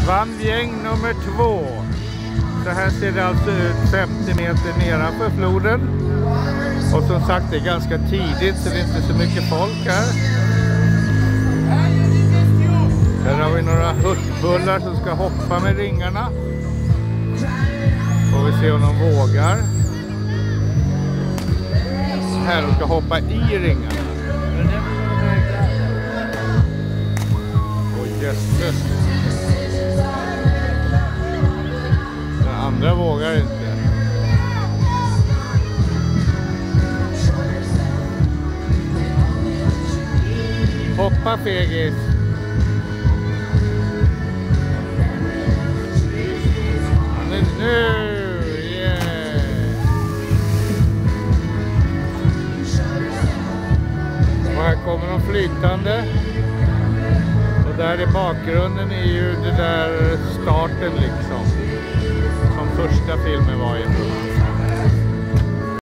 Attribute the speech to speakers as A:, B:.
A: Vandgäng nummer 2. Så här ser det alltså ut 50 meter nedanför floden. Och som sagt, det är ganska tidigt så det är inte så mycket folk här. Här har vi några hurtbullar som ska hoppa med ringarna. Får vi se om de vågar. Här de ska hoppa i ringarna. Oj, jösses. Den andra vågar inte. Hoppa, fegis. Nu, yeah. Och här kommer de flytande. Och där i bakgrunden är ju det där starten liksom. Som första filmen var i.